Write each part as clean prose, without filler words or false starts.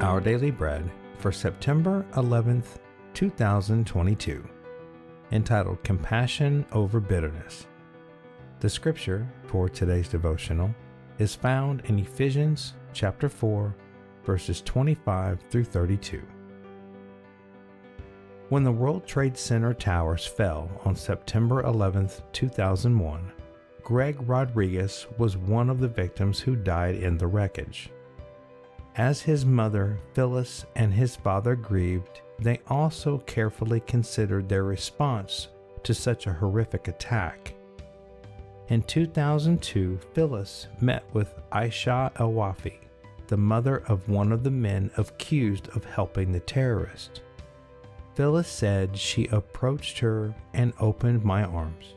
Our Daily Bread for September 11th, 2022, entitled Compassion Over Bitterness. The scripture for today's devotional is found in Ephesians chapter 4, verses 25 through 32. When the World Trade Center towers fell on September 11th, 2001, Greg Rodriguez was one of the victims who died in the wreckage. As his mother, Phyllis, and his father grieved, they also carefully considered their response to such a horrific attack. In 2002, Phyllis met with Aisha El-Wafi, the mother of one of the men accused of helping the terrorist. Phyllis said she approached her and opened my arms.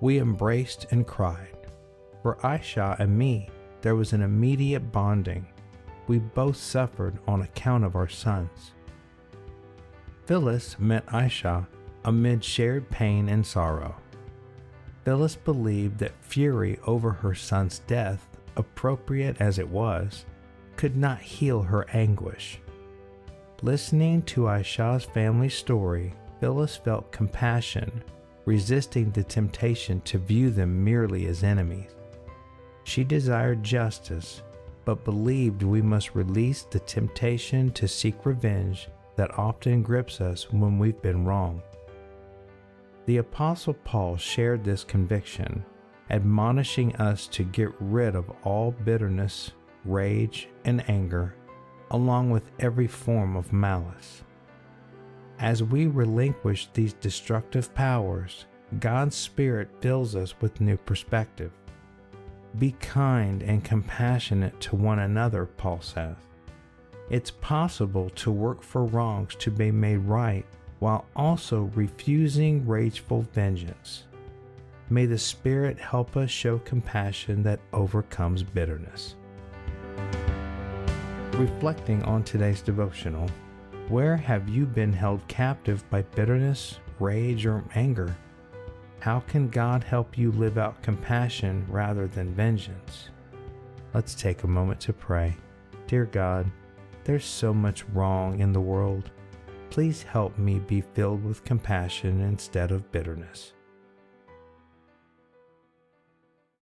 We embraced and cried. For Aisha and me, there was an immediate bonding. We both suffered on account of our sons. Phyllis met Aisha amid shared pain and sorrow. Phyllis believed that fury over her son's death, appropriate as it was, could not heal her anguish. Listening to Aisha's family story, Phyllis felt compassion, resisting the temptation to view them merely as enemies. She desired justice, but believed we must release the temptation to seek revenge that often grips us when we've been wrong. The Apostle Paul shared this conviction, admonishing us to get rid of all bitterness, rage, and anger, along with every form of malice. As we relinquish these destructive powers, God's Spirit fills us with new perspective. Be kind and compassionate to one another, Paul says. It's possible to work for wrongs to be made right while also refusing rageful vengeance. May the Spirit help us show compassion that overcomes bitterness. Reflecting on today's devotional, where have you been held captive by bitterness, rage, or anger? How can God help you live out compassion rather than vengeance? Let's take a moment to pray. Dear God, there's so much wrong in the world. Please help me be filled with compassion instead of bitterness.